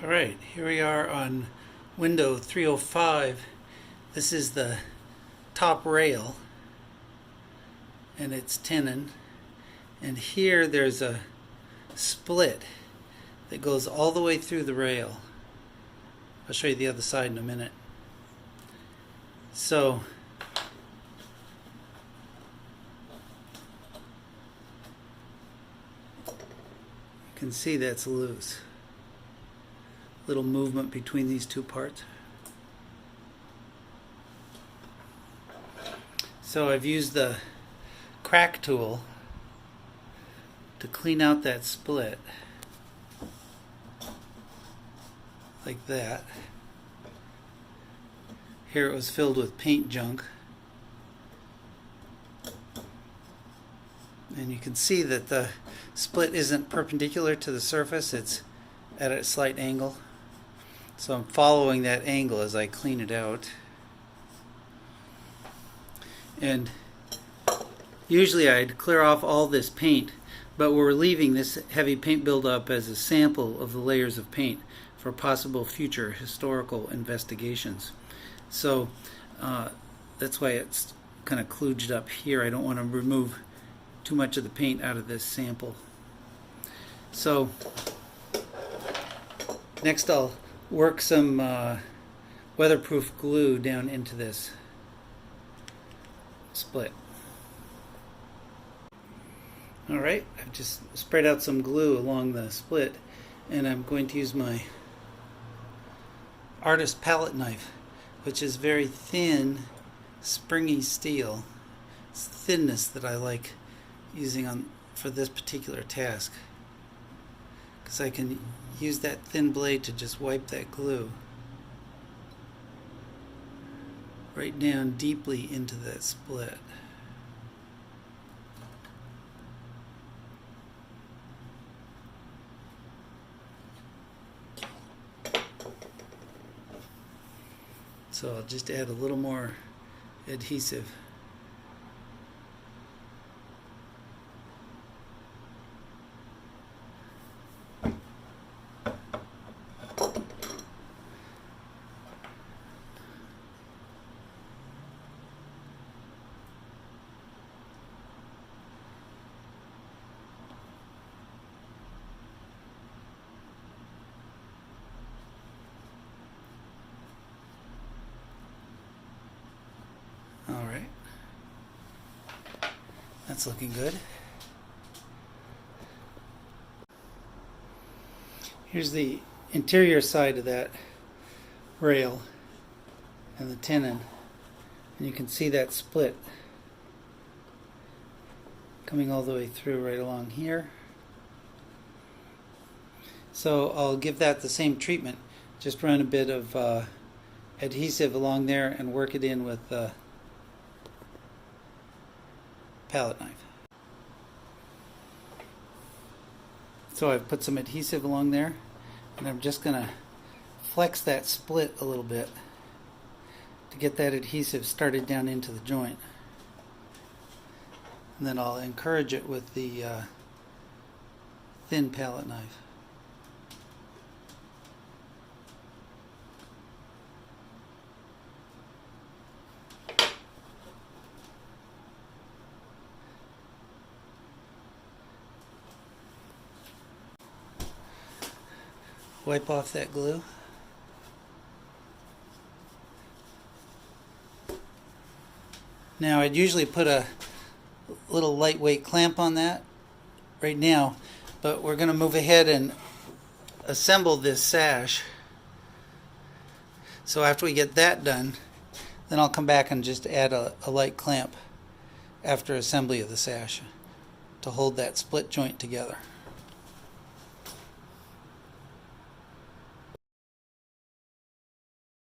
Alright, here we are on window 305. This is the top rail and it's tenon, and here there's a split that goes all the way through the rail. I'll show you the other side in a minute. So you can see that's loose. Little movement between these two parts. So I've used the crack tool to clean out that split like that. Here it was filled with paint junk, and you can see that the split isn't perpendicular to the surface, it's at a slight angle. So I'm following that angle as I clean it out. And usually I'd clear off all this paint, but we're leaving this heavy paint buildup as a sample of the layers of paint for possible future historical investigations. So that's why it's kind of kludged up here. I don't want to remove too much of the paint out of this sample. So next I'll work some weatherproof glue down into this split. Alright, I've just sprayed out some glue along the split, and I'm going to use my artist palette knife, which is very thin, springy steel. It's the thinness that I like using for this particular task, because I can use that thin blade to just wipe that glue right down deeply into that split. So I'll just add a little more adhesive. Alright, that's looking good. Here's the interior side of that rail and the tenon, and you can see that split coming all the way through right along here. So I'll give that the same treatment, just run a bit of adhesive along there and work it in with palette knife. So I've put some adhesive along there, and I'm just going to flex that split a little bit to get that adhesive started down into the joint. And then I'll encourage it with the thin palette knife. Wipe off that glue. Now I'd usually put a little lightweight clamp on that right now, but we're going to move ahead and assemble this sash. So after we get that done, then I'll come back and just add a light clamp after assembly of the sash to hold that split joint together.